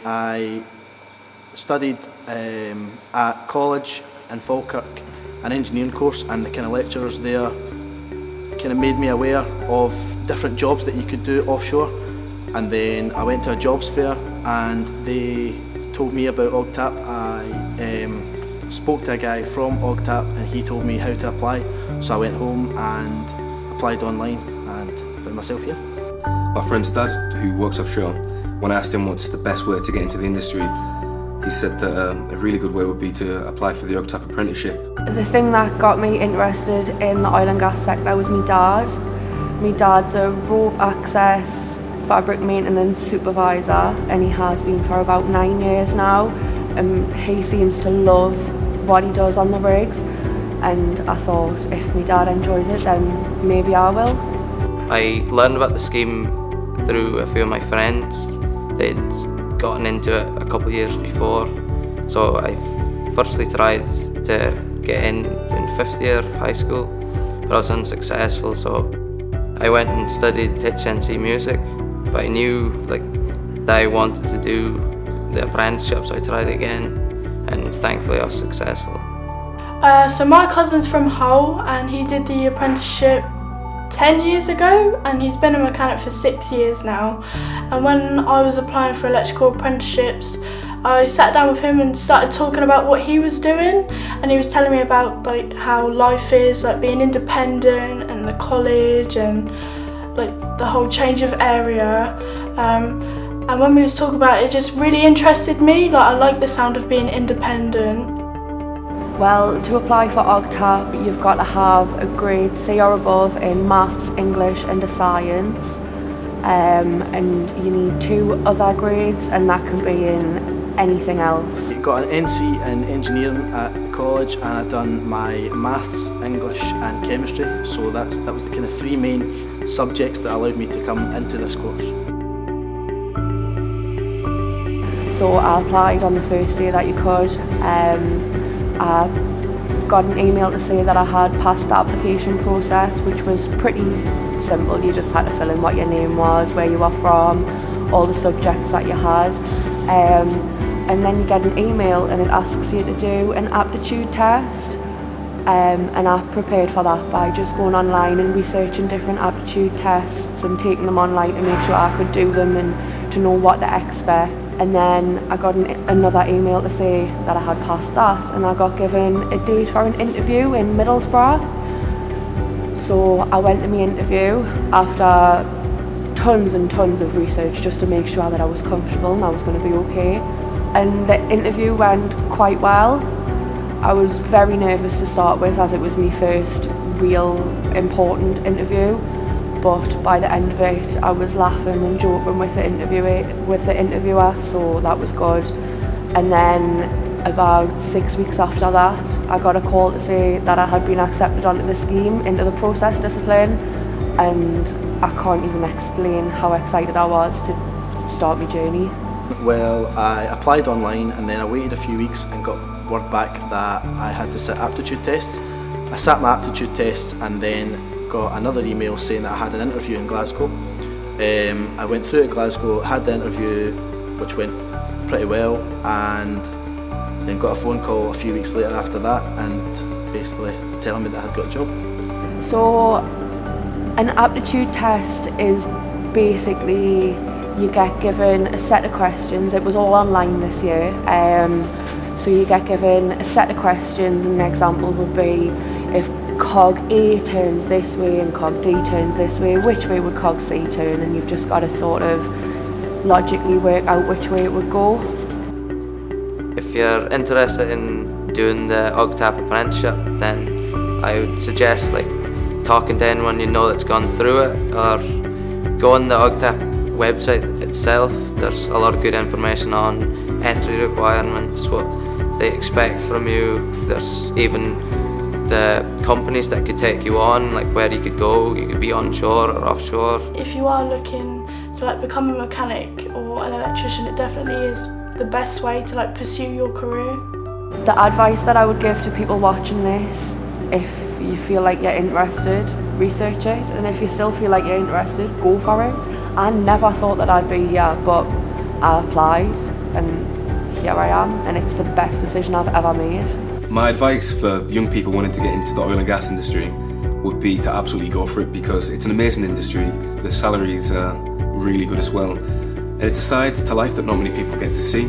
I studied at college in Falkirk, an engineering course, and the kind of lecturers there kind of made me aware of different jobs that you could do offshore. And then I went to a jobs fair and they told me about OGTAP. I spoke to a guy from OGTAP and he told me how to apply. So I went home and applied online and found myself here. My friend's dad, who works offshore, when I asked him what's the best way to get into the industry, he said that a really good way would be to apply for the OGTAP apprenticeship. The thing that got me interested in the oil and gas sector was my dad. My dad's a rope access fabric maintenance supervisor and he has been for about 9 years now. He seems to love what he does on the rigs and I thought if my dad enjoys it then maybe I will. I learned about the scheme through a few of my friends. They'd gotten into it a couple of years before, so I firstly tried to get in 5th year of high school, but I was unsuccessful, so I went and studied HNC music, but I knew that I wanted to do the apprenticeship, so I tried again, and thankfully I was successful. So my cousin's from Hull and he did the apprenticeship 10 years ago and he's been a mechanic for 6 years now. And when I was applying for electrical apprenticeships, I sat down with him and started talking about what he was doing, and he was telling me about how life is, being independent and the college and the whole change of area. And when we was talking about it, it just really interested me. I like the sound of being independent. Well, to apply for OGTAP, you've got to have a grade C or above in maths, English and a science. And you need 2 other grades and that can be in anything else. I got an NC in engineering at college and I'd done my maths, English and chemistry. So that was the kind of 3 main subjects that allowed me to come into this course. So I applied on the first day that you could. I got an email to say that I had passed the application process, which was pretty simple. You just had to fill in what your name was, where you were from, all the subjects that you had. And then you get an email and it asks you to do an aptitude test. And I prepared for that by just going online and researching different aptitude tests and taking them online to make sure I could do them and to know what to expect. And then I got another email to say that I had passed that and I got given a date for an interview in Middlesbrough. So I went to my interview after tons and tons of research just to make sure that I was comfortable and I was going to be okay. And the interview went quite well. I was very nervous to start with as it was my first real important interview. But by the end of it, I was laughing and joking with the interviewer, so that was good. And then about 6 weeks after that, I got a call to say that I had been accepted onto the scheme, into the process discipline, and I can't even explain how excited I was to start my journey. Well, I applied online and then I waited a few weeks and got word back that I had to sit aptitude tests. I sat my aptitude tests and then got another email saying that I had an interview in Glasgow. I went through to Glasgow, had the interview which went pretty well, and then got a phone call a few weeks later after that and basically telling me that I'd got a job. So an aptitude test is basically you get given a set of questions. It was all online this year. So you get given a set of questions and an example would be if cog A turns this way and cog D turns this way, which way would cog C turn? And you've just got to sort of logically work out which way it would go. If you're interested in doing the OGTAP apprenticeship, then I would suggest talking to anyone you know that's gone through it, or go on the OGTAP website itself. There's a lot of good information on entry requirements, what they expect from you. There's even the companies that could take you on, where you could go. You could be onshore or offshore. If you are looking to become a mechanic or an electrician, it definitely is the best way to pursue your career. The advice that I would give to people watching this, if you feel like you're interested, research it, and if you still feel like you're interested, go for it. I never thought that I'd be here, but I applied and here I am, and it's the best decision I've ever made. My advice for young people wanting to get into the oil and gas industry would be to absolutely go for it, because it's an amazing industry, the salaries are really good as well, and it's a side to life that not many people get to see.